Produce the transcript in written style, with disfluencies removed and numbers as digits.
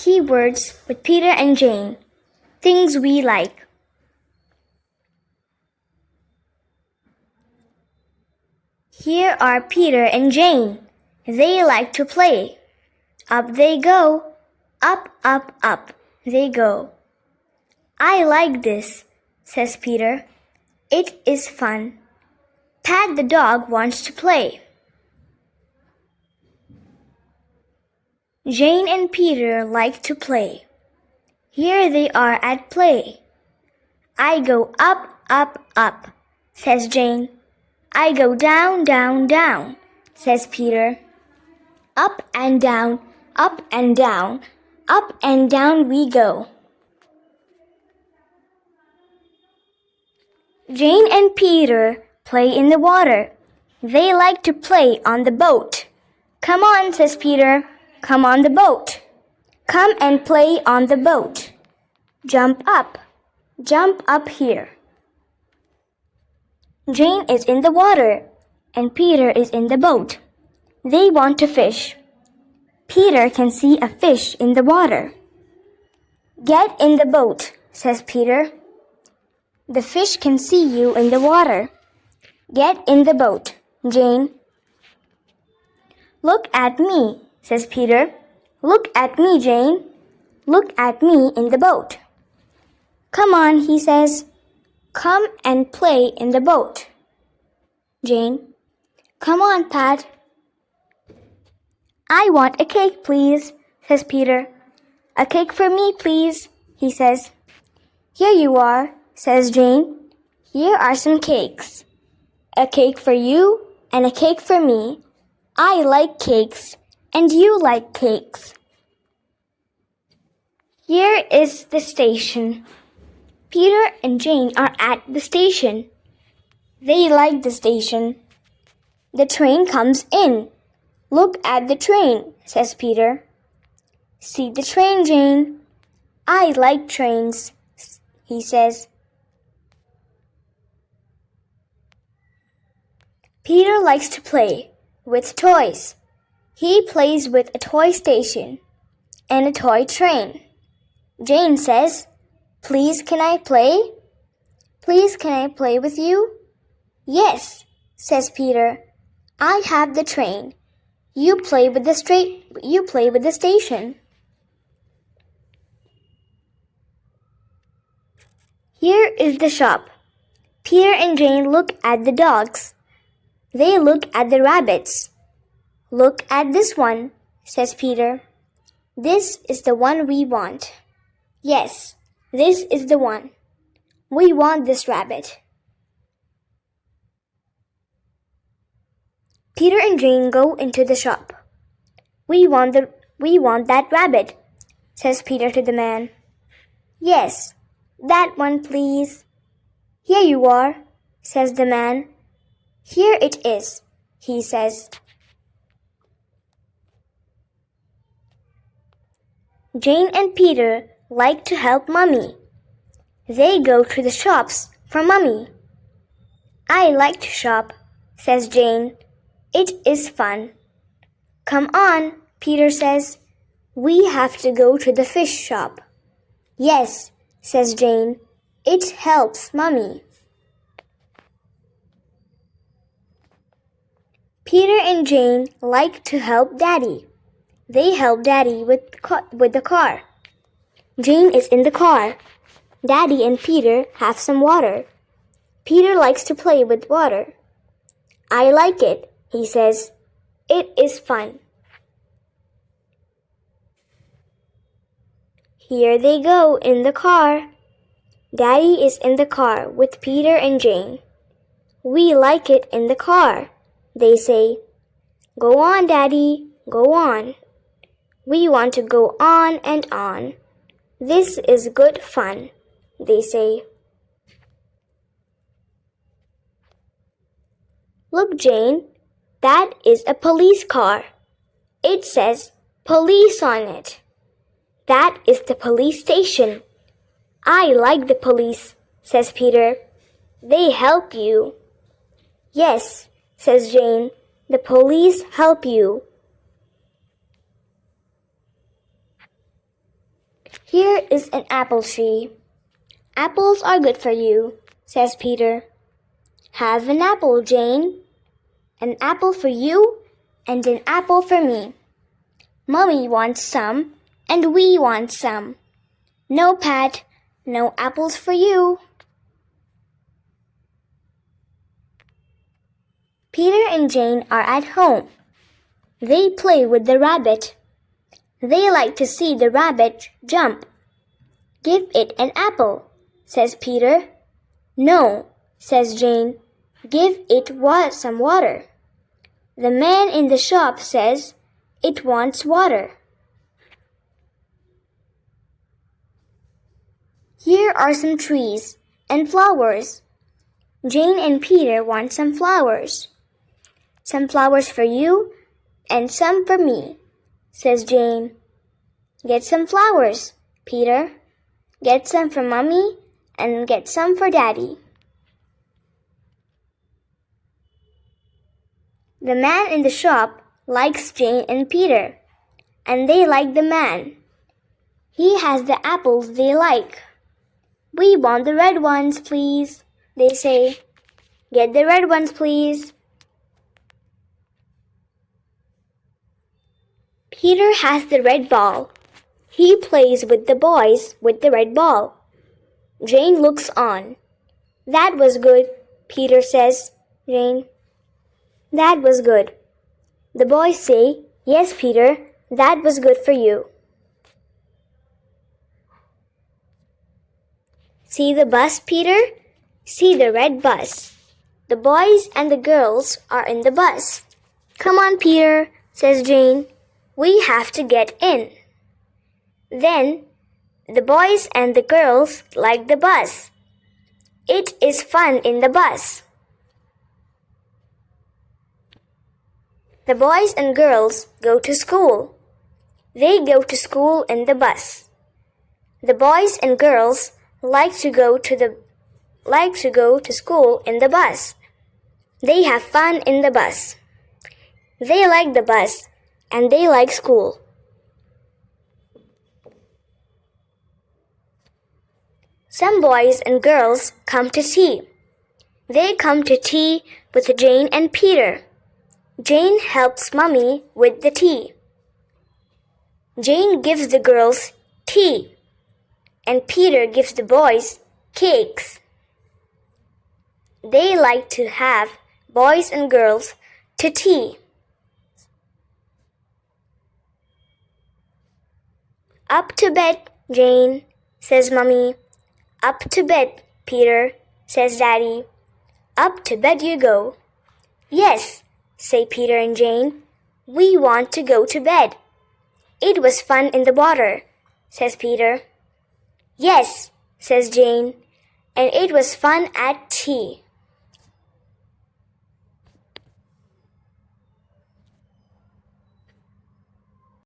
Keywords with Peter and Jane. Things we like. Here are Peter and Jane. They like to play. Up they go. Up, up, up they go. I like this, says Peter. It is fun. Pat the dog wants to play. Jane and Peter like to play. Here they are at play. I go up, up, up, says Jane. I go down, down, down, says Peter. Up and down, up and down, up and down we go. Jane and Peter play in the water. They like to play on the boat. Come on, says Peter. Come on the boat. Come and play on the boat. Jump up here. Jane is in the water and Peter is in the boat. They want to fish. Peter can see a fish in the water. Get in the boat, says Peter. The fish can see you in the water. Get in the boat, Jane. Look at me, says Peter. Look at me, Jane. Look at me in the boat. Come on, he says. Come and play in the boat. Jane. Come on, Pat. I want a cake, please, says Peter. A cake for me, please, he says. Here you are, says Jane. Here are some cakes. A cake for you and a cake for me. I like cakes and you like cakes. Here is the station. Peter and Jane are at the station. They like the station. The train comes in. Look at the train, says Peter. See the train, Jane. I like trains, he says. Peter likes to play with toys. He plays with a toy station and a toy train. Jane says, Please, can I play? Please, can I play with you? Yes, says Peter. I have the train. You play with the station. Here is the shop. Peter and Jane look at the dogs. They look at the rabbits. Look at this one, says Peter. This is the one we want. Yes, this is the one. We want this rabbit. Peter and Jane go into the shop. We want that rabbit, says Peter to the man. Yes, that one, please. Here you are, says the man. Here it is, he says. Jane and Peter like to help Mummy. They go to the shops for Mummy. I like to shop, says Jane. It is fun. Come on, Peter says. We have to go to the fish shop. Yes, says Jane. It helps Mummy. Peter and Jane like to help Daddy. They help Daddy with the car. Jane is in the car. Daddy and Peter have some water. Peter likes to play with water. I like it, he says. It is fun. Here they go in the car. Daddy is in the car with Peter and Jane. We like it in the car, they say. Go on, Daddy, go on. We want to go on and on. This is good fun, they say. Look, Jane, that is a police car. It says police on it. That is the police station. I like the police, says Peter. They help you. Yes, says Jane. The police help you. Here is an apple tree. Apples are good for you, says Peter. Have an apple, Jane. An apple for you and an apple for me. Mummy wants some and we want some. No, Pat, no apples for you. Peter and Jane are at home. They play with the rabbit. They like to see the rabbit jump. Give it an apple, says Peter. No, says Jane. Give it some water. The man in the shop says it wants water. Here are some trees and flowers. Jane and Peter want some flowers. Some flowers for you and some for me, says Jane. Get some flowers, Peter. Get some for Mummy and get some for Daddy. The man in the shop likes Jane and Peter, and they like the man. He has the apples they like. We want the red ones, please, they say. Get the red ones, please. Peter has the red ball. He plays with the boys with the red ball. Jane looks on. That was good, Peter says. Jane. That was good. The boys say, yes, Peter, that was good for you. See the bus, Peter? See the red bus. The boys and the girls are in the bus. Come on, Peter, says Jane. We have to get in. Then the boys and the girls like the bus. It is fun in the bus. The boys and girls go to school. They go to school in the bus. The boys and girls like to go to school in the bus. They have fun in the bus. They like the bus and they like school. Some boys and girls come to tea. They come to tea with Jane and Peter. Jane helps Mummy with the tea. Jane gives the girls tea, and Peter gives the boys cakes. They like to have boys and girls to tea. Up to bed, Jane, says Mummy. Up to bed, Peter, says Daddy. Up to bed you go. Yes, say Peter and Jane. We want to go to bed. It was fun in the water, says Peter. Yes, says Jane, and it was fun at tea.